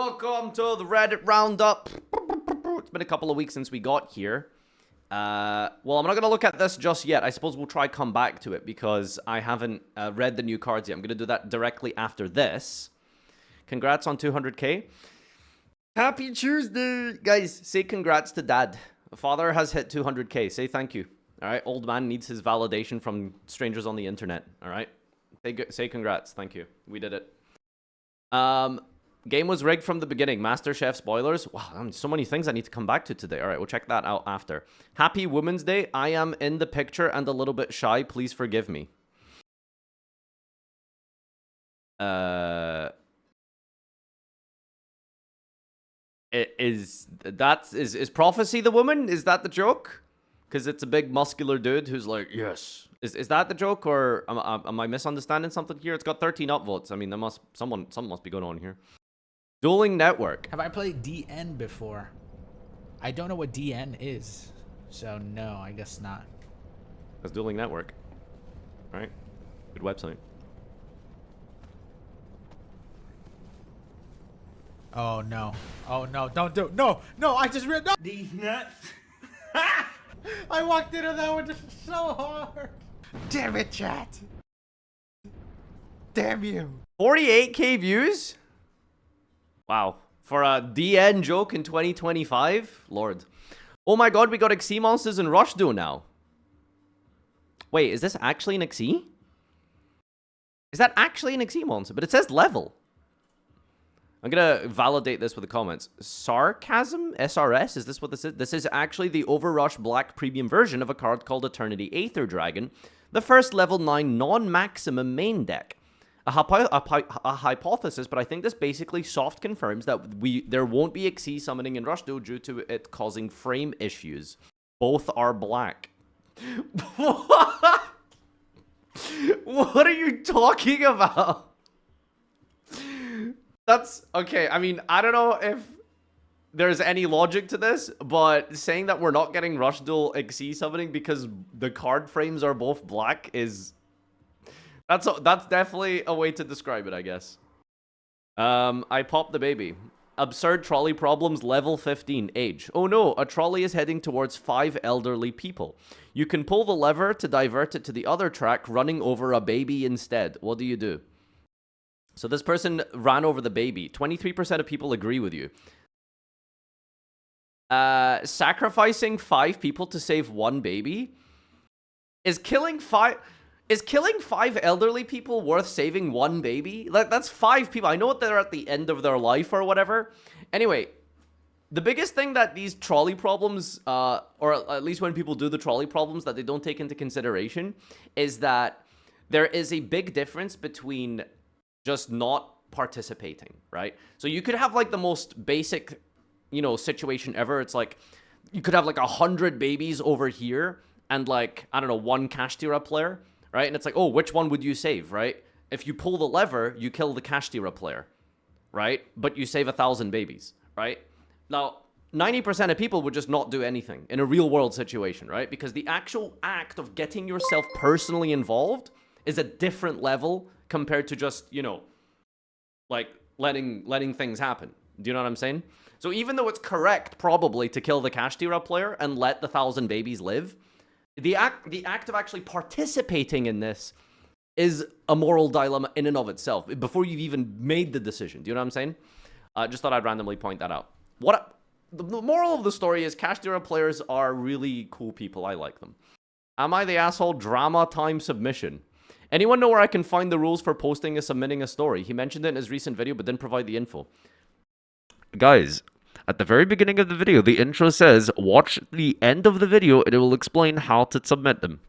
Welcome to the Reddit Roundup. It's been a couple of weeks since we got here. Well, I'm not going to look at this just yet. I suppose we'll try come back to it because I haven't read the new cards yet. I'm going to do that directly after this. Congrats on 200k. Happy Tuesday. Guys, say congrats to Dad. Father has hit 200k. Say thank you. All right, old man needs his validation from strangers on the internet. All right, say congrats. Thank you. We did it. Game was rigged from the beginning. Master Chef spoilers. Wow, so many things I need to come back to today. All right, we'll check that out after. Happy Women's Day. I am in the picture and a little bit shy. Please forgive me. Is Prophecy the woman? Is that the joke? Because it's a big muscular dude who's like, yes. Is that the joke, or am I misunderstanding something here? It's got 13 upvotes. I mean, something must be going on here. Dueling Network. Have I played DN before? I don't know what DN is, so no, I guess not. That's Dueling Network. All right, good website. Oh no! Oh no! Don't do it! No! No! I just read no. These nuts. I walked into that one just so hard. Damn it, chat! Damn you! 48k views. Wow, for a DN joke in 2025, Lord. Oh my God, we got XC monsters in Rush Duel now. Wait, is this actually an XC? Is that actually an XC monster? But it says level. I'm gonna validate this with the comments. Sarcasm? SRS? Is this what this is? This is actually the Overrush Black Premium version of a card called Eternity Aether Dragon, the first level 9 non-maximum main deck. A hypothesis, but I think this basically soft confirms that there won't be XC summoning in Rush Duel due to it causing frame issues. Both are black. What? What are you talking about? That's okay. I mean, I don't know if there's any logic to this, but saying that we're not getting Rush Duel XC summoning because the card frames are both black is that's definitely a way to describe it, I guess. I popped the baby. Absurd trolley problems level 15 age. Oh no, a trolley is heading towards 5 elderly people. You can pull the lever to divert it to the other track, running over a baby instead. What do you do? So this person ran over the baby. 23% of people agree with you. Sacrificing 5 people to save 1 baby? Is killing 5 elderly people worth saving 1 baby? That's 5 people. I know they're at the end of their life or whatever. Anyway, the biggest thing that these trolley problems, or at least when people do the trolley problems that they don't take into consideration, is that there is a big difference between just not participating, right? So you could have like the most basic, situation ever. It's like you could have like 100 babies over here and like, I don't know, 1 Kashtira player, right? And it's like, oh, which one would you save, right? If you pull the lever, you kill the Kashtira player, right? But you save 1,000 babies, right? Now, 90% of people would just not do anything in a real world situation, right? Because the actual act of getting yourself personally involved is a different level compared to just, like letting things happen. Do you know what I'm saying? So even though it's correct probably to kill the Kashtira player and let the 1,000 babies live, the act of actually participating in this is a moral dilemma in and of itself before you've even made the decision. Do you know what I'm saying? Just thought I'd randomly point that out. The moral of the story is Kashtira players are really cool people. I like them. Am I the asshole? Drama time submission. Anyone know where I can find the rules for posting and submitting a story? He mentioned it in his recent video, but didn't provide the info. Guys, at the very beginning of the video, the intro says, watch the end of the video, and it will explain how to submit them.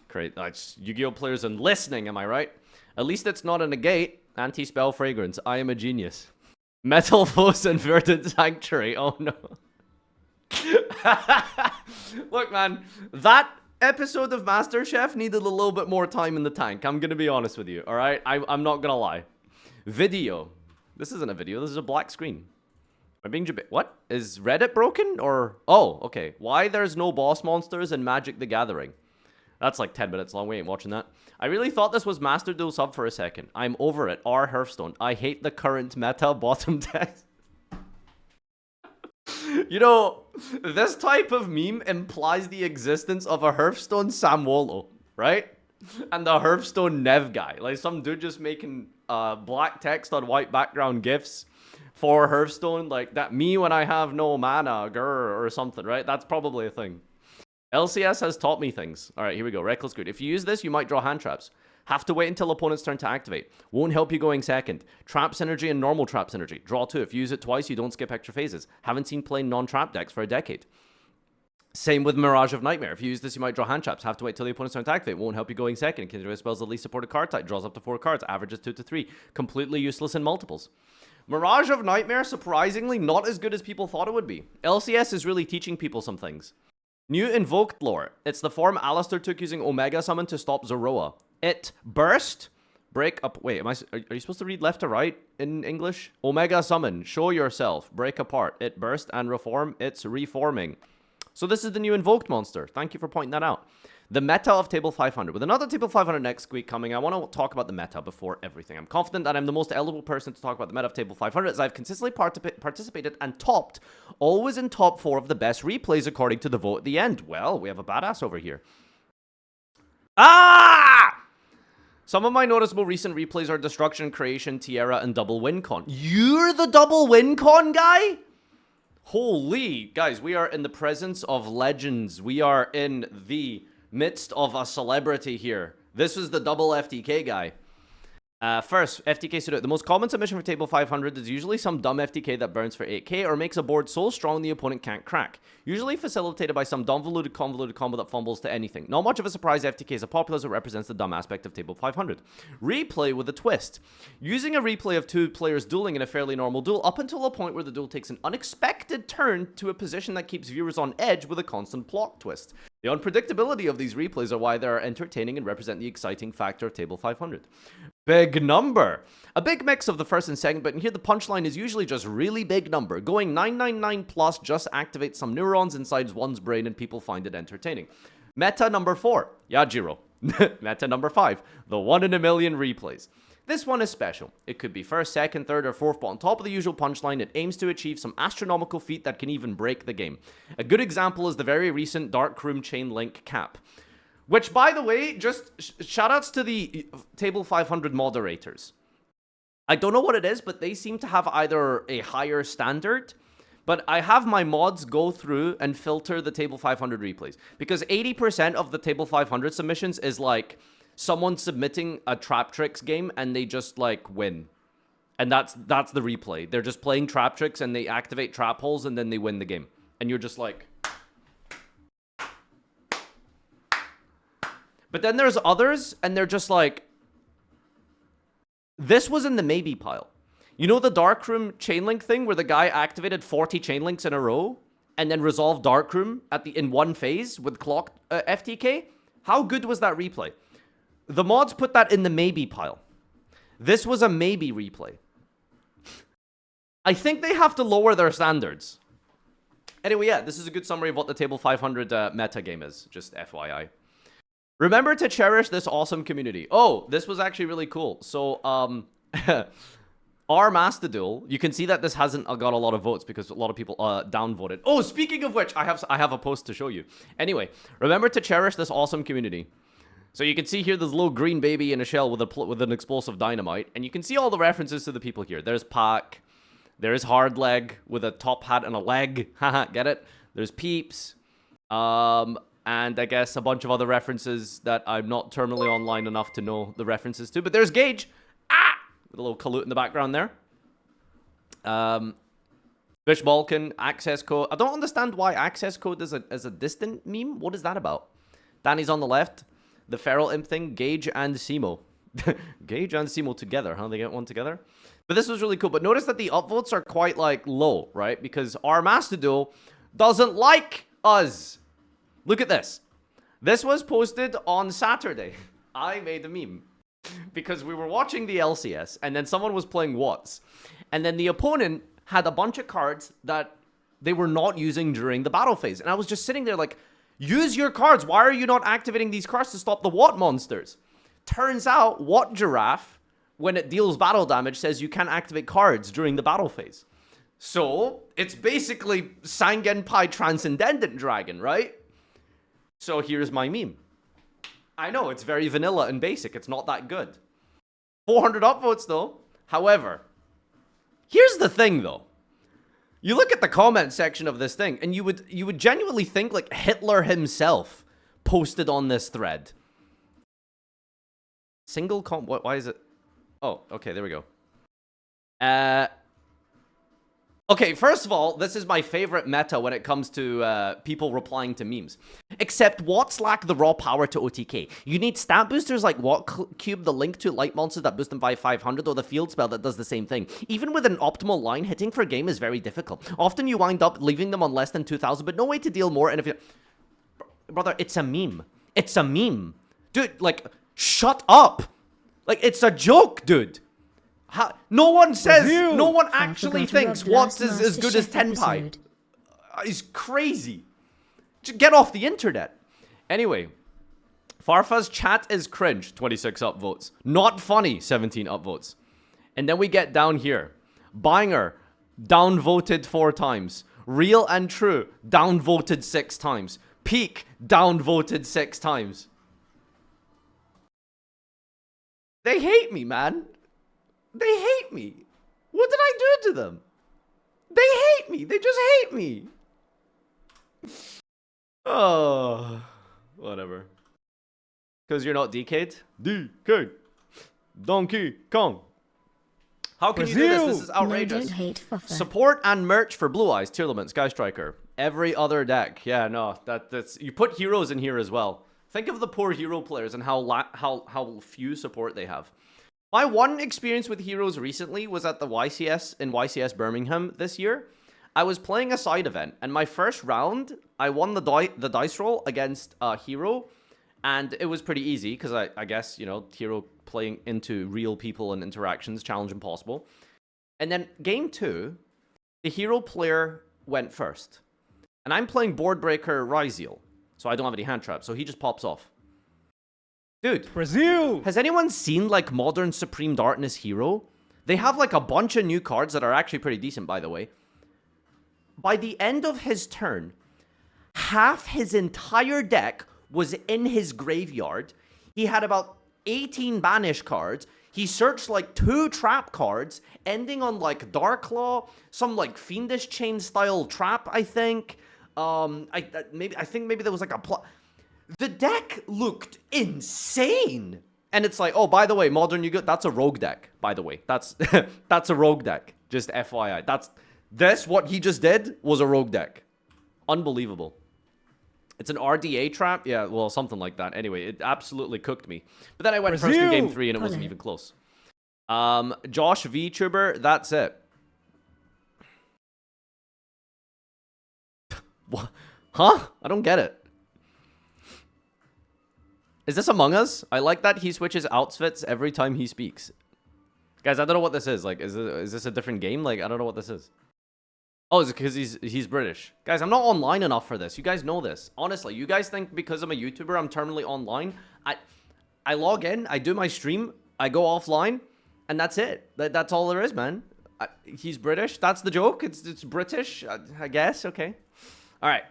Great. That's Yu-Gi-Oh! Players and listening, am I right? At least it's not a negate. Anti-spell fragrance. I am a genius. Metal Foes and Verdant Sanctuary. Oh, no. Look, man, that episode of Master Chef needed a little bit more time in the tank. I'm gonna be honest with you, all right? I'm not gonna lie. Video. This isn't a video. This is a black screen. I'm being what? Is Reddit broken or? Oh, okay. Why there's no boss monsters in Magic the Gathering? That's like 10 minutes long. We ain't watching that. I really thought this was Master Duel sub for a second. I'm over it. R. Hearthstone. I hate the current meta bottom text. You know, this type of meme implies the existence of a Hearthstone Samwolo, right? And the Hearthstone Nev guy. Like some dude just making black text on white background GIFs for Hearthstone. Like that me when I have no mana, grr, or something, right? That's probably a thing. LCS has taught me things. All right, here we go. Reckless Good. If you use this, you might draw hand traps. Have to wait until opponent's turn to activate. Won't help you going second. Trap synergy and normal trap synergy. Draw 2. If you use it twice, you don't skip extra phases. Haven't seen playing non-trap decks for a decade. Same with Mirage of Nightmare. If you use this, you might draw hand traps. Have to wait till the opponent's turn to activate. Won't help you going second. Consider spells the least supported card type. Draws up to 4 cards. Averages 2 to 3. Completely useless in multiples. Mirage of Nightmare, surprisingly, not as good as people thought it would be. LCS is really teaching people some things. New Invoked lore. It's the form Alistair took using Omega Summon to stop Zoroa. It burst, break up. Wait, are you supposed to read left to right in English? Omega Summon, show yourself, break apart. It burst and reform. It's reforming. So this is the new Invoked monster. Thank you for pointing that out. The meta of Table 500. With another Table 500 next week coming, I want to talk about the meta before everything. I'm confident that I'm the most eligible person to talk about the meta of Table 500 as I've consistently participated and topped, always in top 4 of the best replays according to the vote at the end. Well, we have a badass over here. Ah! Some of my noticeable recent replays are Destruction, Creation, Tierra, and Double Win Con. You're the Double Win Con guy? Holy, guys, we are in the presence of legends. We are in the midst of a celebrity here. This is the double FTK guy. First, FTK Studio. The most common submission for Table 500 is usually some dumb FTK that burns for 8k or makes a board so strong the opponent can't crack. Usually facilitated by some convoluted combo that fumbles to anything. Not much of a surprise FTK is a popular as it represents the dumb aspect of Table 500. Replay with a twist. Using a replay of 2 players dueling in a fairly normal duel up until a point where the duel takes an unexpected turn to a position that keeps viewers on edge with a constant plot twist. The unpredictability of these replays are why they are entertaining and represent the exciting factor of Table 500. Big number. A big mix of the first and second, but in here the punchline is usually just really big number. Going 999 plus just activates some neurons inside one's brain and people find it entertaining. Meta number 4. Yajiro. Meta number 5. The 1 in a million replays. This one is special. It could be first, second, third, or fourth, but on top of the usual punchline, it aims to achieve some astronomical feat that can even break the game. A good example is the very recent Darkroom Chain Link cap. Which, by the way, just shoutouts to the Table 500 moderators. I don't know what it is, but they seem to have either a higher standard, but I have my mods go through and filter the Table 500 replays. Because 80% of the Table 500 submissions is like someone submitting a Trap Tricks game and they just like win. And that's the replay. They're just playing Trap Tricks and they activate trap holes and then they win the game. And you're just like... But then there's others, and they're just like, this was in the maybe pile. You know the Darkroom Chainlink thing where the guy activated 40 Chainlinks in a row and then resolved Darkroom in one phase with clock FTK? How good was that replay? The mods put that in the maybe pile. This was a maybe replay. I think they have to lower their standards. Anyway, yeah, this is a good summary of what the Table 500 meta game is, just FYI. Remember to cherish this awesome community. Oh, this was actually really cool. So, our Master Duel, you can see that this hasn't got a lot of votes because a lot of people downvoted. Oh, speaking of which, I have a post to show you. Anyway, remember to cherish this awesome community. So you can see here this little green baby in a shell with an explosive dynamite, and you can see all the references to the people here. There's Pac, there's Hardleg with a top hat and a leg. Haha, get it? There's Peeps. And I guess a bunch of other references that I'm not terminally online enough to know the references to. But there's Gage. Ah! With a little Kalut in the background there. Bish Balkan, access code. I don't understand why access code is a distant meme. What is that about? Danny's on the left. The Feral Imp thing. Gage and Simo. Gage and Simo together, huh? They get one together. But this was really cool. But notice that the upvotes are quite, like, low, right? Because our Master Duel doesn't like us. Look at this. This was posted on Saturday. I made a meme. Because we were watching the LCS, and then someone was playing Watts. And then the opponent had a bunch of cards that they were not using during the battle phase. And I was just sitting there like, use your cards. Why are you not activating these cards to stop the Watt monsters? Turns out, Watt Giraffe, when it deals battle damage, says you can't activate cards during the battle phase. So, it's basically Sangenpai Transcendent Dragon, right? So here's my meme. I know, it's very vanilla and basic. It's not that good. 400 upvotes, though. However, here's the thing, though. You look at the comment section of this thing, and you would genuinely think, like, Hitler himself posted on this thread. Single why is it? Oh, okay, there we go. Okay, first of all, this is my favorite meta when it comes to people replying to memes. Except Watts lack the raw power to OTK. You need stat boosters like Watt Cube, the link to light monsters that boost them by 500, or the field spell that does the same thing. Even with an optimal line, hitting for a game is very difficult. Often you wind up leaving them on less than 2,000, but no way to deal more, and if you... Brother, it's a meme. It's a meme. Dude, like, shut up! Like, it's a joke, dude. No one says, no one actually thinks Watts is as good as Tenpai. He's crazy. Just get off the internet. Anyway, Farfa's chat is cringe, 26 upvotes. Not funny, 17 upvotes. And then we get down here. Banger, downvoted 4 times. Real and true, downvoted 6 times. Peak, downvoted 6 times. They hate me, man. They hate me. What did I do to them? They hate me. They just hate me. Oh, whatever. Because you're not DK'd? DK'd. Donkey Kong. How can you do this? This is outrageous. No, don't hate Farfa. Support and merch for Blue Eyes, Tearlament, Sky Striker. Every other deck. Yeah, no, that's... You put heroes in here as well. Think of the poor hero players and how few support they have. My one experience with heroes recently was at the YCS in YCS Birmingham this year. I was playing a side event, and my first round, I won the dice roll against a hero, and it was pretty easy, because I guess, you know, hero playing into real people and interactions, challenge impossible. And then game 2, the hero player went first. And I'm playing Boardbreaker Ryziel, so I don't have any hand traps, so he just pops off. Dude, Brazil! Has anyone seen, like, Modern Supreme Darkness Hero? They have, like, a bunch of new cards that are actually pretty decent, by the way. By the end of his turn, half his entire deck was in his graveyard. He had about 18 banish cards. He searched, like, 2 trap cards, ending on, like, Darklaw, some, like, Fiendish Chain-style trap, I think. I think maybe there was, like, a plot... The deck looked insane. And it's like, oh, by the way, Modern Yu-Gi-Oh! That's a rogue deck, by the way. That's that's a rogue deck. Just FYI. What he just did was a rogue deck. Unbelievable. It's an RDA trap? Yeah, well, something like that. Anyway, it absolutely cooked me. But then I went first in game 3 and it wasn't even close. Josh VTuber, that's it. What? Huh? I don't get it. Is this Among Us? I like that he switches outfits every time he speaks. Guys, I don't know what this is. Like, is this a different game? Like, I don't know what this is. Oh, is it because he's British? Guys, I'm not online enough for this. You guys know this. Honestly, you guys think because I'm a YouTuber, I'm terminally online? I log in, I do my stream, I go offline, and that's it. That's all there is, man. He's British. That's the joke. It's British, I guess. Okay. All right.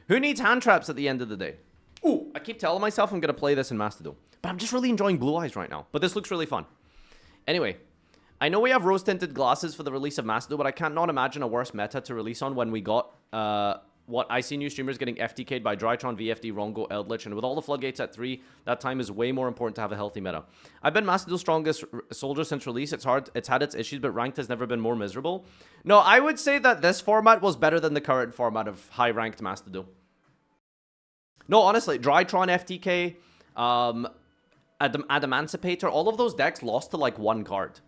Who needs hand traps at the end of the day? Ooh, I keep telling myself I'm going to play this in Master Duel. But I'm just really enjoying Blue Eyes right now. But this looks really fun. Anyway, I know we have rose-tinted glasses for the release of Master Duel, but I can't not imagine a worse meta to release on when we got what I see new streamers getting FTK'd by Drytron, VFD, Rongo, Eldritch, and with all the floodgates at 3, that time is way more important to have a healthy meta. I've been Master Duel's strongest soldier since release. It's hard, it's had its issues, but ranked has never been more miserable. No, I would say that this format was better than the current format of high-ranked Master Duel. No, honestly, Drytron, FTK, Adamancipator, all of those decks lost to, like, 1 card.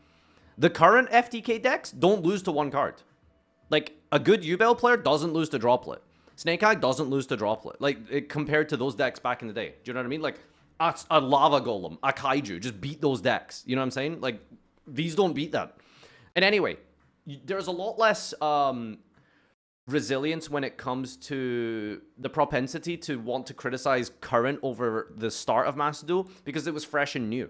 The current FTK decks don't lose to 1 card. Like, a good U-Bell player doesn't lose to Droplet. Snake Eye doesn't lose to Droplet. Like, compared to those decks back in the day. Do you know what I mean? Like, a Lava Golem, a Kaiju, just beat those decks. You know what I'm saying? Like, these don't beat that. And anyway, there's a lot less... resilience when it comes to the propensity to want to criticize current over the start of Master Duel because it was fresh and new.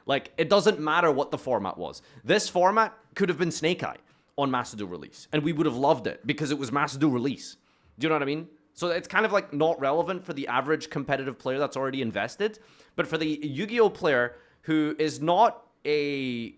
Like, it doesn't matter what the format was. This format could have been Snake Eye, on Master Duel release. And we would have loved it because it was Master Duel release. Do you know what I mean? So it's kind of like not relevant for the average competitive player that's already invested. But for the Yu-Gi-Oh player who is not a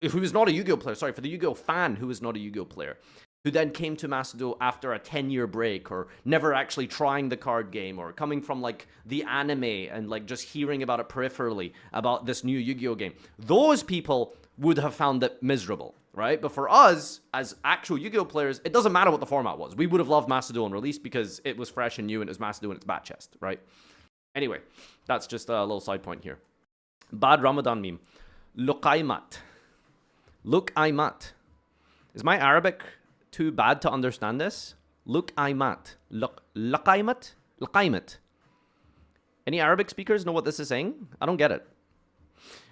Yu-Gi-Oh player, sorry, for the Yu-Gi-Oh fan who is not a Yu-Gi-Oh player, who then came to Master Duel after a 10-year break, or never actually trying the card game, or coming from like the anime and like just hearing about it peripherally about this new Yu-Gi-Oh game. Those people would have found it miserable, right? But for us, as actual Yu-Gi-Oh players, it doesn't matter what the format was. We would have loved Master Duel on release because it was fresh and new and it was Master Duel in its bat chest, right? Anyway, that's just a little side point here. Bad Ramadan meme. Luqaymat. Luqaymat. Is my Arabic too bad to understand this? Luqaymat. Luqaymat? Luqaymat. Any Arabic speakers know what this is saying? I don't get it.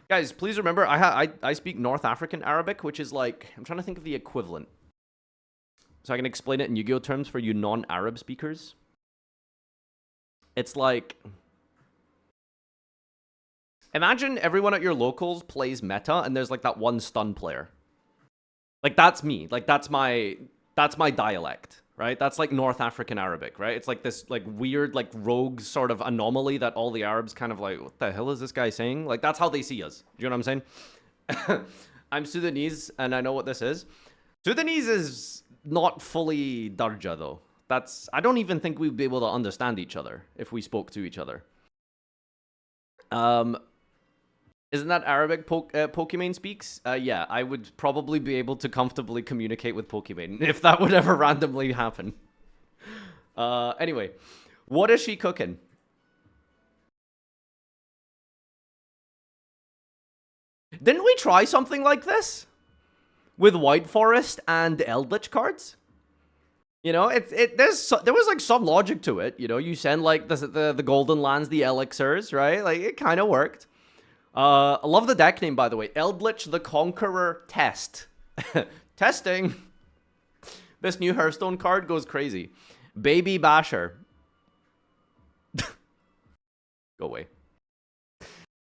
Guys, please remember, I speak North African Arabic, which is like, I'm trying to think of the equivalent. So I can explain it in Yu-Gi-Oh terms for you non-Arab speakers. It's like, imagine everyone at your locals plays meta and there's like that one stun player. Like that's me. Like that's my dialect, right? That's like North African Arabic, right? It's like this like weird like rogue sort of anomaly that all the Arabs kind of like, what the hell is this guy saying? Like that's how they see us. Do you know what I'm saying? I'm Sudanese and I know what this is. Sudanese is not fully Darja though. I don't even think we'd be able to understand each other if we spoke to each other. Isn't that Arabic Pokimane speaks? Yeah, I would probably be able to comfortably communicate with Pokimane if that would ever randomly happen. Anyway, what is she cooking? Didn't we try something like this with White Forest and Eldritch cards? You know, there was like some logic to it. You know, you send like the golden lands, the elixirs, right? Like it kind of worked. I love the deck name, by the way. Eldritch the Conqueror Test. Testing. This new Hearthstone card goes crazy. Baby Basher. Go away.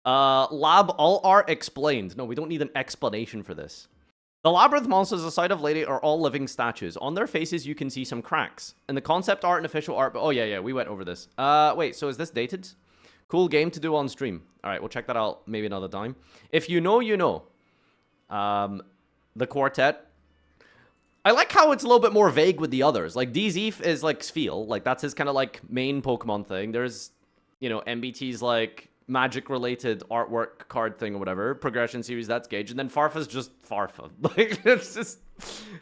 Lab All Art Explained. No, we don't need an explanation for this. The labyrinth monsters the side of Lady are all living statues. On their faces, you can see some cracks. In the concept art and official art... Oh, yeah, we went over this. Wait, so is this dated? Cool game to do on stream. All right, we'll check that out maybe another time. If you know, you know. The quartet. I like how it's a little bit more vague with the others. Like, DZeef is like Spheal. Like, that's his kind of like main Pokemon thing. There's, you know, MBT's like magic-related artwork card thing or whatever. Progression series, that's Gage. And then Farfa's just Farfa. Like, it's just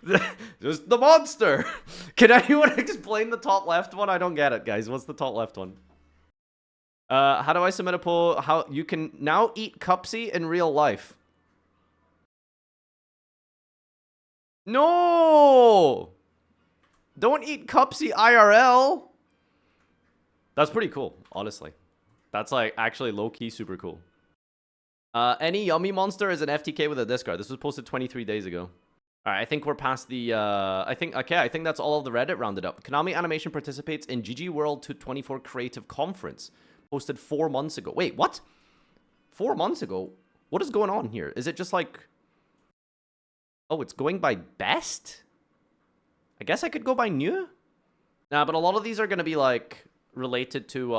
the monster. Can anyone explain the top left one? I don't get it, guys. What's the top left one? How do I submit a poll? How you can now eat Cupsy in real life? No! Don't eat Cupsy IRL. That's pretty cool, honestly. That's like actually low-key super cool. Any yummy monster is an FTK with a discard. This was posted 23 days ago. All right, I think we're past the, I think that's all of the Reddit rounded up. Konami Animation participates in GG World 224 Creative Conference. Posted 4 months ago. Wait, what? 4 months ago? What is going on here? Is it just like... Oh, it's going by best? I guess I could go by new? Nah, but a lot of these are going to be like related to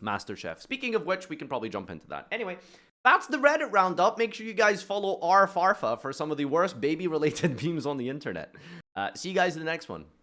MasterChef. Speaking of which, we can probably jump into that. Anyway, that's the Reddit roundup. Make sure you guys follow our Farfa for some of the worst baby-related memes on the internet. See you guys in the next one.